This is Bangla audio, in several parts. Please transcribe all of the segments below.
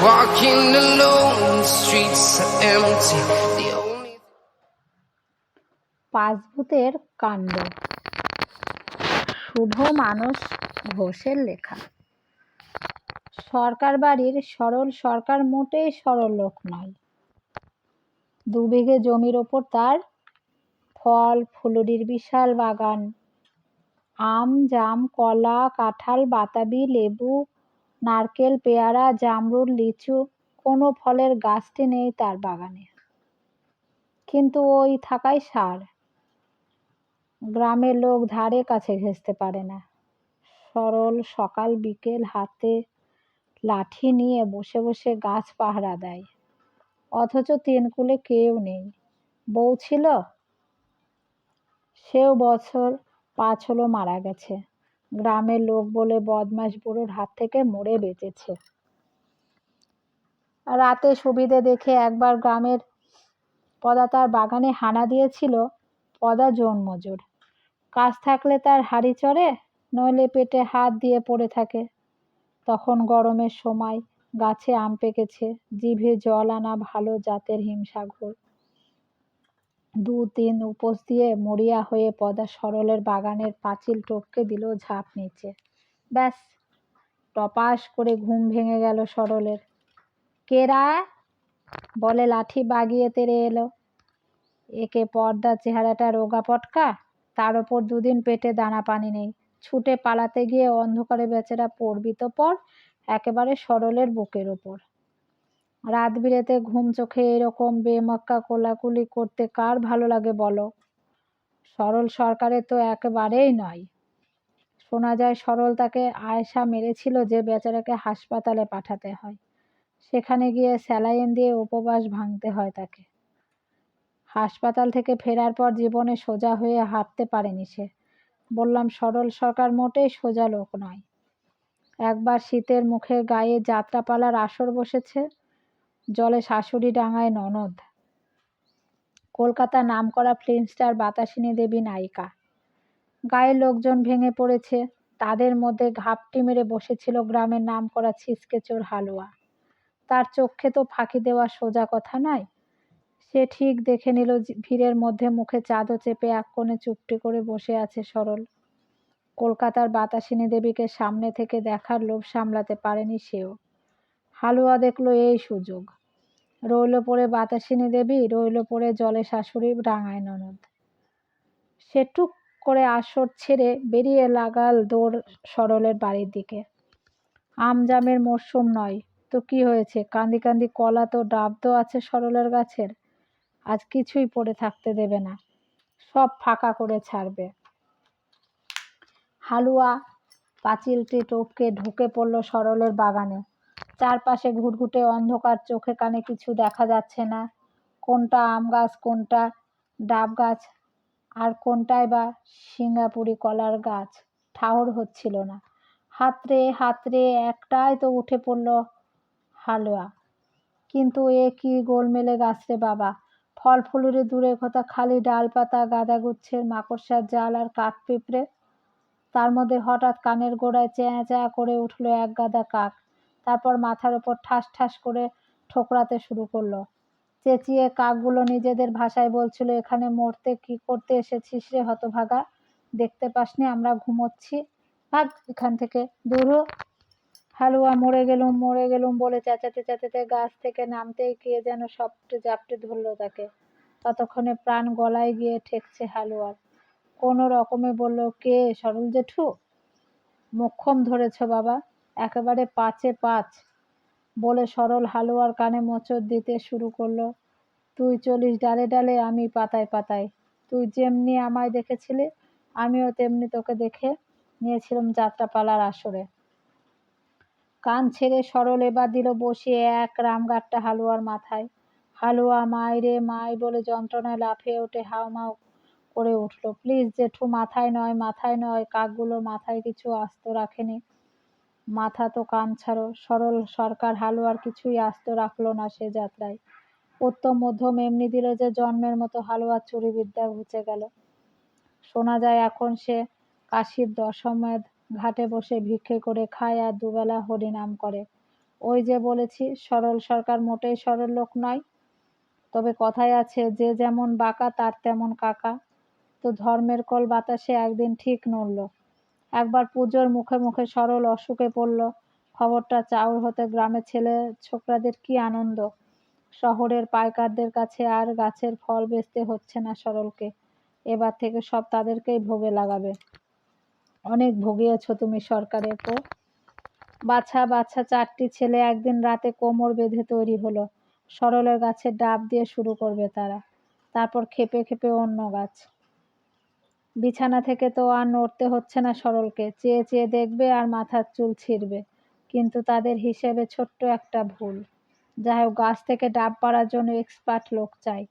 walking alone, the streets are empty. The only পাঁচভূতের কাণ্ড, শুভ মানস ঘোষের লেখা। সরকার বাড়ির সরল সরকার মোটেই সরল লোক নয়। 2 বিঘে জমির ওপর তার ফল ফুলুরির বিশাল বাগান। আম জাম কলা কাঁঠাল বাতাবি লেবু নারকেল পেয়ারা জামরুল লিচু কোনো ফলের গাছটি নেই তার বাগানে। কিন্তু ওই থাকায় সার, গ্রামের লোক ধারে কাছে ঘেঁষতে পারে না। সরল সকাল বিকেল হাতে লাঠি নিয়ে বসে বসে গাছ পাহারা দেয়, অথচ তিনকুলে কেউ নেই। বউ ছিল, সেও বছর 5 হলো মারা গেছে। গ্রামের লোক বলে বদমাস বুড়োর হাত থেকে মরে বেঁচেছে। রাতে সুবিধে দেখে একবার গ্রামের পদা তার বাগানে হানা দিয়েছিল। পদা জন্মজোর, কাজ থাকলে তার হাড়ি চড়ে, নইলে পেটে হাত দিয়ে পড়ে থাকে। তখন গরমের সময় গাছে আম পেকেছে, জিভে জল আনা ভালো জাতের হিমসাগর। 2-3 উপোস দিয়ে মরিয়া হয়ে পদা সরলের বাগানের পাঁচিল টপকে দিল ঝাঁপ নিচে। ব্যাস, টপাস করে ঘুম ভেঙে গেল সরলের। কেরা বলে লাঠি বাগিয়ে তেড়ে এলো। একে পর্দা চেহারাটা রোগা পটকা, তার ওপর 2 দিন পেটে দানা পানি নেই। ছুটে পালাতে গিয়ে অন্ধকারে বেচারা পড়বি তো পড়, একেবারে সরলের বুকের ওপর। রাত বিরেতে ঘুম চোখে এরকম বেমক্কা কোলাকুলি করতে কার ভালো লাগে বলো? সরল সরকারের তো একেবারেই নয়। শোনা যায় সরল তাকে আয়সা মেরেছিল যে বেচারাকে হাসপাতালে পাঠাতে হয়। সেখানে গিয়ে স্যালাইন দিয়ে উপবাস ভাঙতে হয় তাকে। হাসপাতাল থেকে ফেরার পর জীবনে সোজা হয়ে হাঁটতে পারেনি সে। বললাম সরল সরকার মোটেই সোজা লোক নয়। একবার শীতের মুখে গায়ে যাত্রাপালার আসর বসেছে। জলে শাশুড়ি ডাঙায় ননদ, কলকাতার নামকরা ফিল্ম স্টার বাতাসিনী দেবী নায়িকা। গায়ের লোকজন ভেঙে পড়েছে। তাদের মধ্যে ঘাপটি মেরে বসেছিল গ্রামের নামকরা ছিচকে চোর হালুয়া। তার চোখে তো ফাঁকি দেওয়া সোজা কথা নয়। সে ঠিক দেখে নিল ভিড়ের মধ্যে মুখে চাদর চেপে এক কোণে চুপটি করে বসে আছে সরল। কলকাতার বাতাসিনী দেবীকে সামনে থেকে দেখার লোভ সামলাতে পারেনি সেও। হালুয়া দেখলো এই সুযোগ। রইল পড়ে বাতাসিনী দেবী, রইল পড়ে জলে শাশুড়ি রাঙায় ননদ। সে টুক করে আসর ছেড়ে বেরিয়ে লাগাল দৌড় সরলের বাড়ির দিকে। আম জামের মরশুম নয় তো কি হয়েছে, কান্দি কান্দি কলা তো ডাব তো আছে সরলের গাছের। আজ কিছুই পড়ে থাকতে দেবে না, সব ফাঁকা করে ছাড়বে। হালুয়া পাঁচিলটি টপকে ঢুকে পড়ল সরলের বাগানে। চারপাশে ঘুটঘুটে অন্ধকার, চোখে কানে কিছু দেখা যাচ্ছে না। কোনটা আম গাছ কোনটা ডাব গাছ আর কোনটায় বা সিঙ্গাপুরি কলার গাছ ঠাহর হচ্ছিল না। হাতড়ে হাতড়ে একটাই তো উঠে পড়ল হালুয়া। কিন্তু এ কি গোলমেলে গাছ রে বাবা! ফল ফুলুরি দূরের কথা, খালি ডালপাতা গাদা গুচ্ছের মাকড়সার জাল আর কাক পিঁপড়ে। তার মধ্যে হঠাৎ কানের গোড়ায় চেঁয়া চেঁয়া করে উঠল এক গাদা কাক। তারপর মাথার ওপর ঠাস ঠাস করে ঠোকরাতে শুরু করলো। চেঁচিয়ে কাকগুলো নিজেদের ভাষায় বলছিল, এখানে মরতে কি করতে এসেছিস রে হতভাগা? দেখতে পাসনি আমরা ঘুমোচ্ছি? ভাগ এখান থেকে, দূর হ। হালুয়া মরে গেলুম বলে চেঁচাতে চেঁচাতে গাছ থেকে নামতেই কে যেন সপটে জাপটে ধরল তাকে। ততক্ষণে প্রাণ গলায় গিয়ে ঠেকছে হালুয়ার। কোনো রকমে বলল, কে সরল জেঠু? মোক্ষম ধরেছ বাবা, একেবারে 5-এ 5 বলে সরল হালুয়ার কানে মোচড় দিতে শুরু করলো। তুই চলিস ডালে ডালে, আমি পাতায় পাতায়। তুই যেমনি আমায় দেখেছিলি আমিও তেমনি তোকে দেখে নিয়েছিলাম যাত্রাপালার আসরে। কান ছেড়ে সরল এবার দিল বসিয়ে এক রামগাট্টা হালুয়ার মাথায়। হালুয়া মাই রে মাই বলে যন্ত্রণায় লাফিয়ে উঠে হাউমাউ করে উঠল। প্লিজ জেঠু, মাথায় নয় মাথায় নয়। কাকগুলো মাথায় কিছু আস্ত রাখেনি। মাথা তো কান ছাড়ো। সরল সরকার হালুয়ার কিছুই আস্ত রাখলো না সে যাত্রায়। উত্তম মধ্যম এমনি দিল যে জন্মের মতো হালুয়ার চুরিবিদ্যা ঘুচে গেল। শোনা যায় এখন সে কাশীর দশমেধ ঘাটে বসে ভিক্ষে করে খায় আর দুবেলা হরিনাম করে। ওই যে বলেছি সরল সরকার মোটেই সরল লোক নয়। তবে কথায় আছে যে যেমন বাঁকা তার তেমন কাকা। তো ধর্মের কল বাতাসে একদিন ঠিক নড়ল। একবার পুজোর মুখে মুখে সরল অসুখে পড়ল। খবরটা চাউর হতে গ্রামের ছেলে ছোকরাদের কি আনন্দ। শহরের পাইকারদের কাছে আর গাছের ফল বেচতে হচ্ছে না সরলকে। এবার থেকে সব তাদেরকেই ভোগে লাগাবে। অনেক ভুগিয়েছ তুমি সরকারের পো। বাছা বাছা 4টি ছেলে একদিন রাতে কোমর বেঁধে তৈরি হলো। সরলের গাছের ডাব দিয়ে শুরু করবে তারা, তারপর খেপে খেপে অন্য গাছ। বিছানা থেকে তো আর নড়তে হচ্ছে না সরলকে, চেয়ে চেয়ে দেখবে আর মাথার চুল ছিঁড়বে। কিন্তু তাদের হিসেবে ছোট্ট একটা ভুল। যাই হোক, গাছ থেকে ডাব পাড়ার জন্য এক্সপার্ট লোক চাই।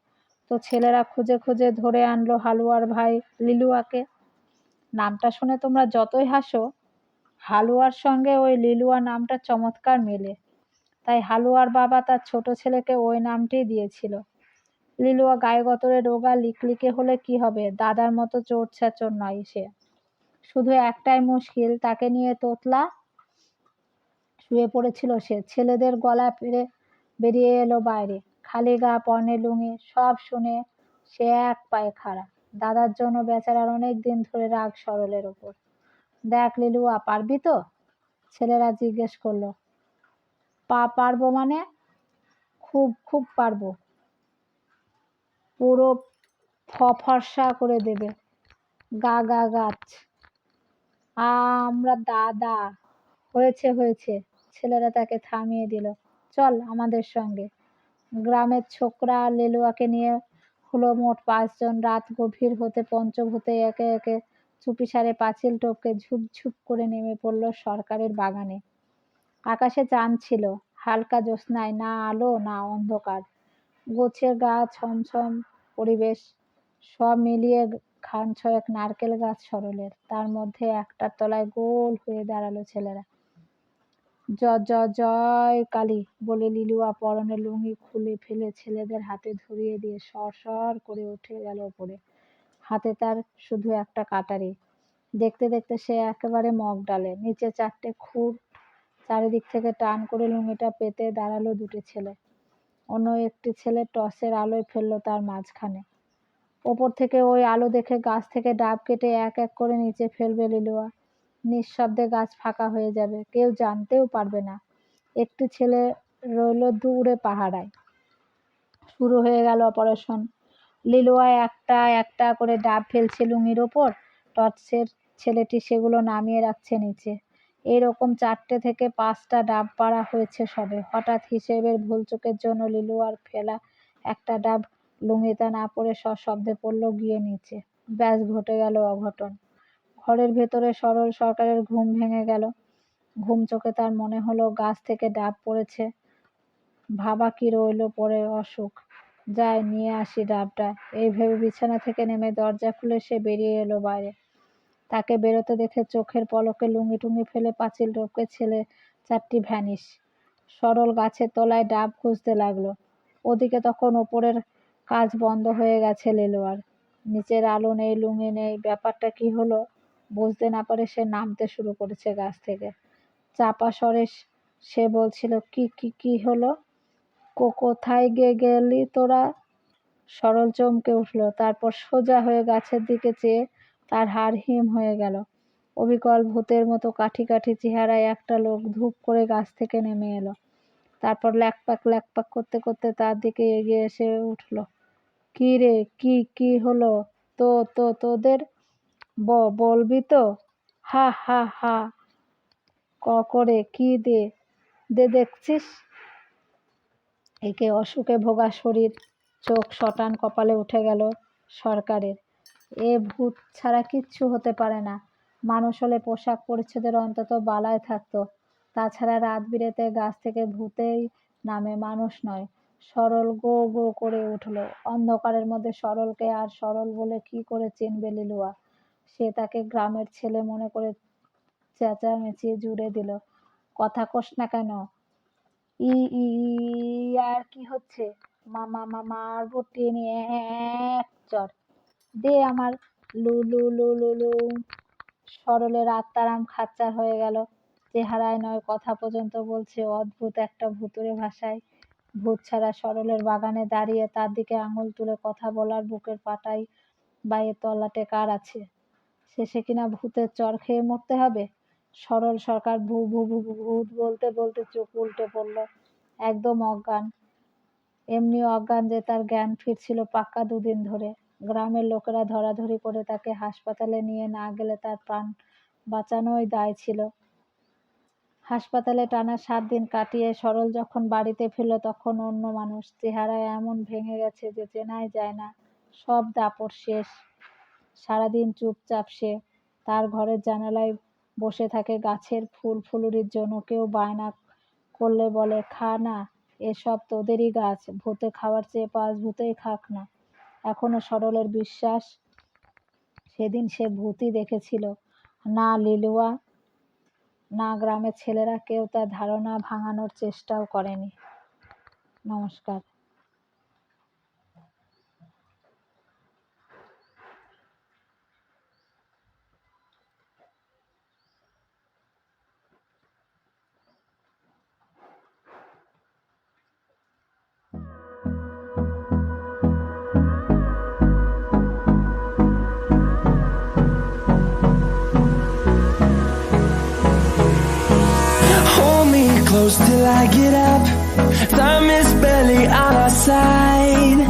তো ছেলেরা খুঁজে খুঁজে ধরে আনলো হালুয়ার ভাই লিলুয়াকে। নামটা শুনে তোমরা যতই হাসো, হালুয়ার সঙ্গে ওই লিলুয়া নামটা চমৎকার মেলে। তাই হালুয়ার বাবা তার ছোট ছেলেকে ওই নামটিই দিয়েছিল। লিলুয়া গায়ে গতরে রোগা লিকলিকে হলে কি হবে, দাদার মতো চোর ছেচর নয় সে। শুধু একটাই মুশকিল, তাকে নিয়ে তোতলা শুয়ে পড়েছিল সে। ছেলেদের গলা পেরে বেরিয়ে এলো বাইরে, খালি গা, পরনে লুঙ্গি। সব শুনে সে এক পায়ে খাড়া। দাদার জন্য বেচারার অনেক দিন ধরে রাগ সরলের ওপর। দেখ লিলুয়া, পারবি তো? ছেলেরা জিজ্ঞেস করলো। পারবো মানে? খুব খুব পারবো, পুরো ফর্সা করে দেবে। গা গা গাছ। আমরা দাদা। হয়েছে হয়েছে, ছেলেরা তাকে থামিয়ে দিল। চল আমাদের সঙ্গে। গ্রামের ছোকরা লেলুয়াকে নিয়ে হলো মোট 5 জন। রাত গভীর হতে পঞ্চভূতে একে একে চুপিসারে পাঁচিল টপকে ঝুপ করে নেমে পড়ল সরকারের বাগানে। আকাশে চাঁদ ছিল, হালকা জ্যোৎস্নায়, না আলো না অন্ধকার। গোছের গাছ, ছমছম পরিবেশ, সব মিলিয়ে খান ছয়েক নারকেল গাছ সরলের। তার মধ্যে একটার তলায় গোল হয়ে দাঁড়ালো ছেলেরা। জয় কালী বলে লিলুয়া পরনের লুঙ্গি খুলে ফেলে ছেলেদের হাতে ধরিয়ে দিয়ে সর করে উঠে গেল ওপরে। হাতে তার শুধু একটা কাটারি। দেখতে দেখতে সে একেবারে মগ ডালে। নিচে 4টে খুর, চারিদিক থেকে টান করে লুঙ্গিটা পেতে দাঁড়ালো 2টি ছেলে। অন্য একটি ছেলে টর্চের আলোয় ফেললো তার মাঝখানে। ওপর থেকে ওই আলো দেখে গাছ থেকে ডাব কেটে এক এক করে নিচে ফেলবে লিলুয়া। নিঃশব্দে গাছ ফাঁকা হয়ে যাবে, কেউ জানতেও পারবে না। একটি ছেলে রইল দূরে পাহারায়। শুরু হয়ে গেল অপারেশন। লিলুয়া একটা একটা করে ডাব ফেলছে লুঙ্গির ওপর, টর্চের ছেলেটি সেগুলো নামিয়ে রাখছে নিচে। এইরকম 4টে থেকে 5টা ডাব পাড়া হয়েছে সবে। হঠাৎ হিসেবের ভুলচুকের জন্য লিলুয়ার ফেলা একটা ডাব লুঙ্গিতে না পড়ে সশব্দে পড়ল গিয়ে নিচে। ব্যাস, ঘটে গেল অঘটন। ঘরের ভেতরে সরল সরকারের ঘুম ভেঙে গেল। ঘুম চোখে তার মনে হলো গাছ থেকে ডাব পড়েছে। ভাবা কি রইল পরে অসুখ। যাই নিয়ে আসি ডাবটা, এই ভেবে বিছানা থেকে নেমে দরজা খুলে সে বেরিয়ে এলো বাইরে। তাকে বেরোতে দেখে চোখের পলকে লুঙ্গি টুঙ্গি ফেলে পাঁচিল টপকে ছেলে 4টি ভ্যানিশ। সরল গাছের তলায় ডাব খুঁজতে লাগলো। ওদিকে তখন ওপরের কাজ বন্ধ হয়ে গেছে লিলুয়ার। নিচের আলো নেই, লুঙ্গি নেই। ব্যাপারটা কি হলো বুঝতে না পারে সে নামতে শুরু করেছে গাছ থেকে। চাপা স্বরে সে বলছিল, কি কি কি হলো? কোথায় গেলি তোরা? সরল চমকে উঠল, তারপর সোজা হয়ে গাছের দিকে চেয়ে তার হাড় হিম হয়ে গেল। অবিকল ভূতের মতো কাঠি কাঠি চেহারায় একটা লোক ধূপ করে গাছ থেকে নেমে এলো। তারপর ল্যাকপাক করতে করতে তার দিকে এগিয়ে এসে উঠল। কি রে, কি কি হলো তোদের? বলবি তো? হা হা হা করে কি দে দেখছিস? একে অসুখে ভোগা শরীর, চোখ শটান কপালে উঠে গেল সরকারের। এ ভূত ছাড়া কিচ্ছু হতে পারে না। মানুষ হলে পোশাক পরিচ্ছদের অন্তত বালায় থাকতো। তাছাড়া রাত বিরেতে গাছ থেকে ভূতেই নামে, মানুষ নয়। সরল গো গো করে উঠল। অন্ধকারের মধ্যে সরলকে আর সরল বলে কি করে চিনবে লিলুয়া? সে তাকে গ্রামের ছেলে মনে করে চেঁচামেচি জুড়ে দিল। কথা কোস না কেন? ই ই আর কি হচ্ছে? মারবো টেনে এক চড়। দে আমার লু লু লু লু লু। সরলের আত্মারাম খাচ্চার হয়ে গেল। চেহারায় নয়, কথা পর্যন্ত বলছে অদ্ভুত একটা ভুতুড়ে ভাষায়। ভূত ছাড়া সরলের বাগানে দাঁড়িয়ে তার দিকে আঙুল তুলে কথা বলার বুকের পাটায় বাইয়ের তল্লাটে কার আছে? শেষে কিনা ভূতের চর খেয়ে মরতে হবে? সরল সরকার ভূ ভূ ভূ ভূ ভূত বলতে বলতে চোখ উল্টে পড়ল, একদম অজ্ঞান। এমনি অজ্ঞান যে তার জ্ঞান ফিরছিল পাক্কা 2 দিন ধরে। গ্রামের লোকেরা ধরাধরি করে তাকে হাসপাতালে নিয়ে না গেলে তার প্রাণ বাঁচানোই দায় ছিল। হাসপাতালে টানা 7 দিন কাটিয়ে সরল যখন বাড়িতে ফিরল তখন অন্য মানুষ। চেহারায় এমন ভেঙে গেছে যে চেনাই যায় না। সব দাপট শেষ। সারাদিন চুপচাপ সে। তার ঘরের জানালায় বসে থাকে গাছের ফুল ফুলুরির জন্য। কেউ বায়না করলে বলে, খা না, এসব তোদেরই গাছ, ভূতে খাওয়ার চেয়ে পাঁচ ভূতেই খাক না। এখনো সরলের বিশ্বাস সেদিন সে ভূতই দেখেছিল। না লিলুয়া, না গ্রামের ছেলেরা কেউ তার ধারণা ভাঙানোর চেষ্টাও করেনি। নমস্কার। Hold me close till I get up. Time is barely on our side.